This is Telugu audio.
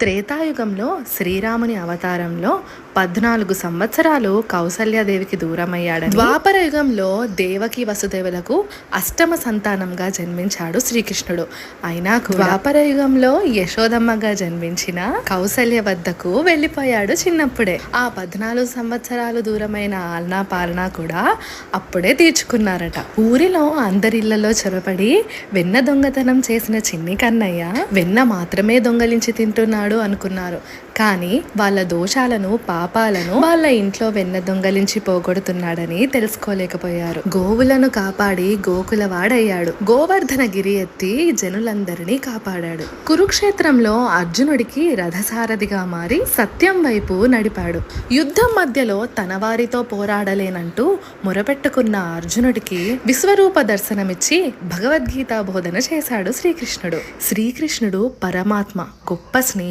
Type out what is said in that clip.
త్రేతాయుగంలో శ్రీరాముని అవతారంలో 14 సంవత్సరాలు కౌసల్యాదేవికి దూరమయ్యాడని, ద్వాపర యుగంలో దేవకి వసుదేవులకు అష్టమ సంతానంగా జన్మించాడు శ్రీకృష్ణుడు. అయినా ద్వాపర యుగంలో యశోదమ్మగా జన్మించిన కౌసల్య వద్దకు వెళ్ళిపోయాడు చిన్నప్పుడే. ఆ 14 సంవత్సరాలు దూరమైన ఆలనా పాలనా కూడా అప్పుడే తీర్చుకున్నారట. ఊరిలో అందరిళ్లలో చొరబడి వెన్న దొంగతనం చేసిన చిన్ని కన్నయ్య వెన్న మాత్రమే దొంగలించి తింటున్నాడు అనుకున్నారు. కానీ వాళ్ళ దోషాలను, పాపాలను వాళ్ళ ఇంట్లో వెన్న దొంగలించి పోగొడుతున్నాడని తెలుసుకోలేకపోయారు. గోవులను కాపాడి గోకులవాడయ్యాడు. గోవర్ధనగిరి ఎత్తి జనులందరినీ కాపాడాడు. కురుక్షేత్రంలో అర్జునుడికి రథసారథిగా మారి సత్యం వైపు నడిపాడు. యుద్ధం మధ్యలో తన వారితో పోరాడలేనంటూ మొరపెట్టుకున్న అర్జునుడికి విశ్వరూప దర్శనమిచ్చి భగవద్గీత బోధన చేశాడు శ్రీకృష్ణుడు. శ్రీకృష్ణుడు పరమాత్మ, గొప్ప స్నేహితుడు.